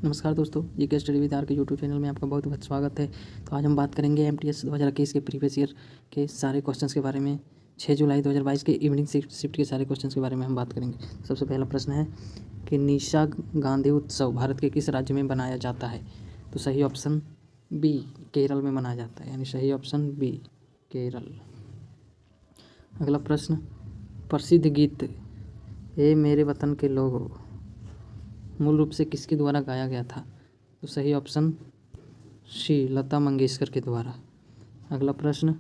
नमस्कार दोस्तों, GK study with are के यूट्यूब चैनल में आपका बहुत बहुत स्वागत है। तो आज हम बात करेंगे एमटीएस 2021 के प्रीवियस ईयर के सारे क्वेश्चंस के बारे में। 6 जुलाई 2022 के इवनिंग शिफ्ट के सारे क्वेश्चंस के बारे में हम बात करेंगे। सबसे पहला प्रश्न है कि निशा गांधी उत्सव भारत के किस राज्य में मनाया जाता है? तो सही ऑप्शन बी, केरल में मनाया जाता है, यानी सही ऑप्शन बी, केरल। अगला प्रश्न, प्रसिद्ध गीत ए मेरे वतन के लोगों मूल रूप से किसके द्वारा गाया गया था? तो सही ऑप्शन सी, लता मंगेशकर के द्वारा। अगला प्रश्न,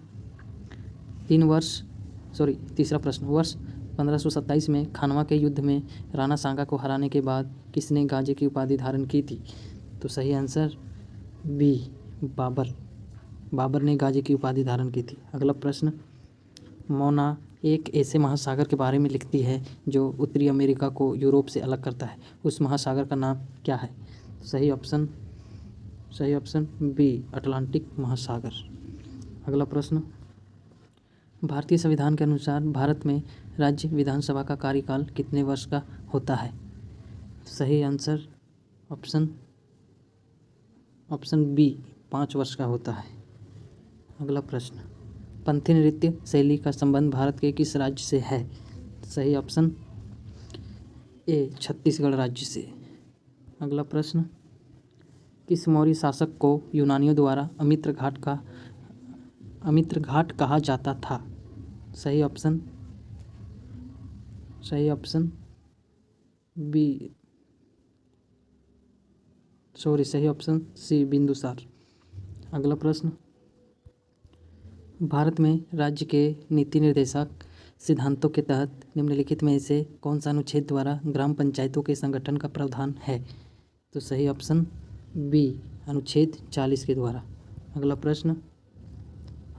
तीसरा प्रश्न, वर्ष 1527 में खानवा के युद्ध में राणा सांगा को हराने के बाद किसने गाजे की उपाधि धारण की थी? तो सही आंसर बी, बाबर ने गाजे की उपाधि धारण की थी। अगला प्रश्न, मोना एक ऐसे महासागर के बारे में लिखती है जो उत्तरी अमेरिका को यूरोप से अलग करता है। उस महासागर का नाम क्या है? सही ऑप्शन बी, अटलांटिक महासागर। अगला प्रश्न, भारतीय संविधान के अनुसार भारत में राज्य विधानसभा का कार्यकाल कितने वर्ष का होता है? सही आंसर ऑप्शन बी, 5 वर्ष का होता है। अगला प्रश्न, पंथी नृत्य शैली का संबंध भारत के किस राज्य से है? सही ऑप्शन ए, छत्तीसगढ़ राज्य से। अगला प्रश्न, किस मौर्य शासक को यूनानियों द्वारा अमित्र घाट कहा जाता था? सही ऑप्शन सी, बिंदुसार। अगला प्रश्न, भारत में राज्य के नीति निर्देशक सिद्धांतों के तहत निम्नलिखित में से कौन सा अनुच्छेद द्वारा ग्राम पंचायतों के संगठन का प्रावधान है? तो सही ऑप्शन बी, अनुच्छेद 40 के द्वारा। अगला प्रश्न,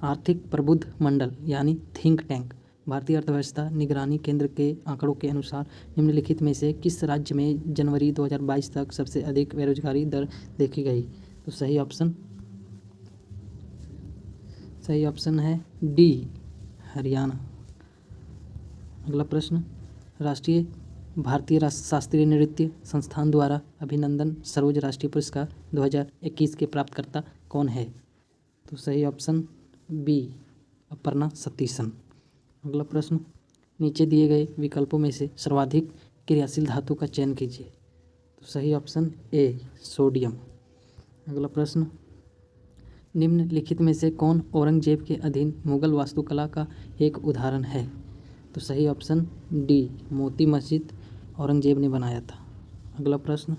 आर्थिक प्रबुद्ध मंडल यानी थिंक टैंक भारतीय अर्थव्यवस्था निगरानी केंद्र के आंकड़ों के अनुसार निम्नलिखित में से किस राज्य में जनवरी 2022 तक सबसे अधिक बेरोजगारी दर देखी गई? तो सही ऑप्शन है डी, हरियाणा। अगला प्रश्न, भारतीय शास्त्रीय नृत्य संस्थान द्वारा अभिनंदन सरोज राष्ट्रीय पुरस्कार 2021 के प्राप्तकर्ता कौन है? तो सही ऑप्शन बी, अपर्णा सतीशन। अगला प्रश्न, नीचे दिए गए विकल्पों में से सर्वाधिक क्रियाशील धातु का चयन कीजिए। तो सही ऑप्शन ए, सोडियम। अगला प्रश्न, निम्नलिखित में से कौन औरंगजेब के अधीन मुगल वास्तुकला का एक उदाहरण है? तो सही ऑप्शन डी, मोती मस्जिद औरंगजेब ने बनाया था। अगला प्रश्न,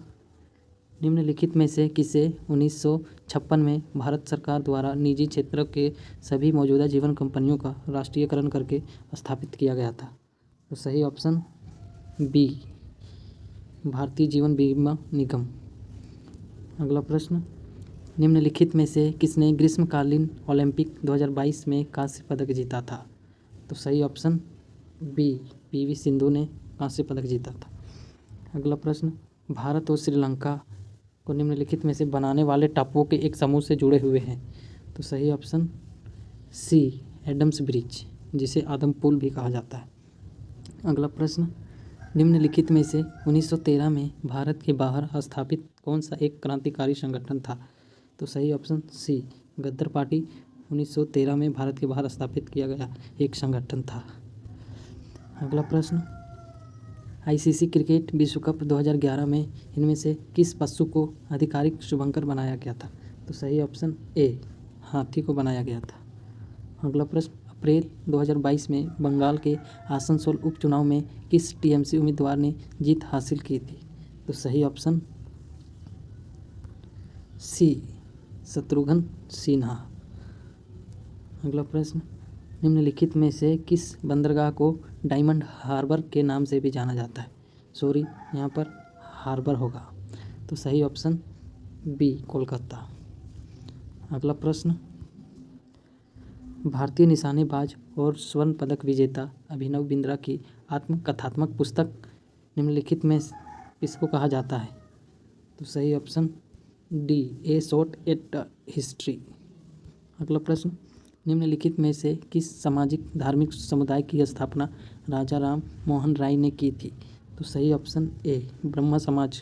निम्नलिखित में से किसे 1956 में भारत सरकार द्वारा निजी क्षेत्र के सभी मौजूदा जीवन कंपनियों का राष्ट्रीयकरण करके स्थापित किया गया था? तो सही ऑप्शन बी, भारतीय जीवन बीमा निगम। अगला प्रश्न, निम्नलिखित में से किसने ग्रीष्मकालीन ओलंपिक 2022 में कांस्य पदक जीता था? तो सही ऑप्शन बी, पीवी सिंधु ने कांस्य पदक जीता था। अगला प्रश्न, भारत और श्रीलंका को निम्नलिखित में से बनाने वाले टापुओं के एक समूह से जुड़े हुए हैं? तो सही ऑप्शन सी, एडम्स ब्रिज, जिसे आदम पुल भी कहा जाता है। अगला प्रश्न, निम्नलिखित में से 1913 में भारत के बाहर स्थापित कौन सा एक क्रांतिकारी संगठन था? तो सही ऑप्शन सी, गदर पार्टी 1913 में भारत के बाहर स्थापित किया गया एक संगठन था। अगला प्रश्न, आईसीसी क्रिकेट विश्व कप 2011 में इनमें से किस पशु को आधिकारिक शुभंकर बनाया गया था? तो सही ऑप्शन ए, हाथी को बनाया गया था। अगला प्रश्न, अप्रैल 2022 में बंगाल के आसनसोल उपचुनाव में किस टीएमसी उम्मीदवार ने जीत हासिल की थी? तो सही ऑप्शन सी, शत्रुघ्न सिन्हा। अगला प्रश्न, निम्नलिखित में से किस बंदरगाह को डायमंड हार्बर के नाम से भी जाना जाता है? सॉरी, यहाँ पर हार्बर होगा। तो सही ऑप्शन बी, कोलकाता। अगला प्रश्न, भारतीय निशानेबाज और स्वर्ण पदक विजेता अभिनव बिंद्रा की आत्मकथात्मक पुस्तक निम्नलिखित में किसको कहा जाता है? तो सही option D, A shot at history. अगला प्रश्न, निम्नलिखित में से किस सामाजिक धार्मिक समुदाय की स्थापना राजा राम मोहन राय ने की थी? तो सही ऑप्शन ए, ब्रह्म समाज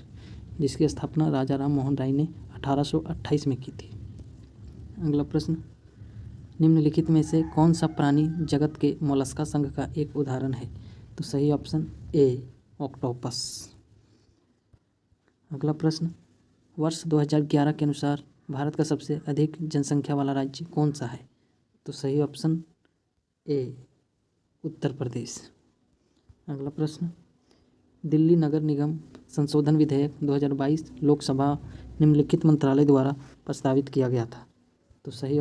जिसकी स्थापना राजा राम मोहन राय ने 1828 में की थी। अगला प्रश्न, निम्नलिखित में से कौन सा प्राणी जगत के मोलस्का संघ का एक उदाहरण है? तो सही ऑप्शन ए ऑक्टोपस। अगला प्रश्न, वर्ष 2011 के अनुसार भारत का सबसे अधिक जनसंख्या वाला राज्य कौन सा है? तो सही ऑप्शन ए उत्तर प्रदेश। अगला प्रश्न, दिल्ली नगर निगम संशोधन विधेयक 2022 लोकसभा निम्नलिखित मंत्रालय द्वारा प्रस्तावित किया गया था। तो सही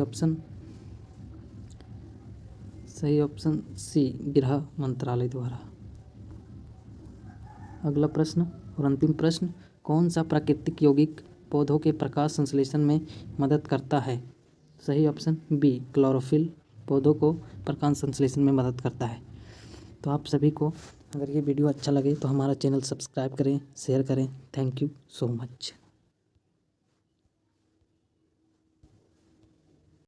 ऑप्शन सी गृह मंत्रालय द्वारा। अगला प्रश्न और अंतिम प्रश्न, कौन सा प्राकृतिक यौगिक पौधों के प्रकाश संश्लेषण में मदद करता है? सही ऑप्शन बी क्लोरोफिल पौधों को प्रकाश संश्लेषण में मदद करता है। तो आप सभी को अगर ये वीडियो अच्छा लगे तो हमारा चैनल सब्सक्राइब करें, शेयर करें। Thank you so much.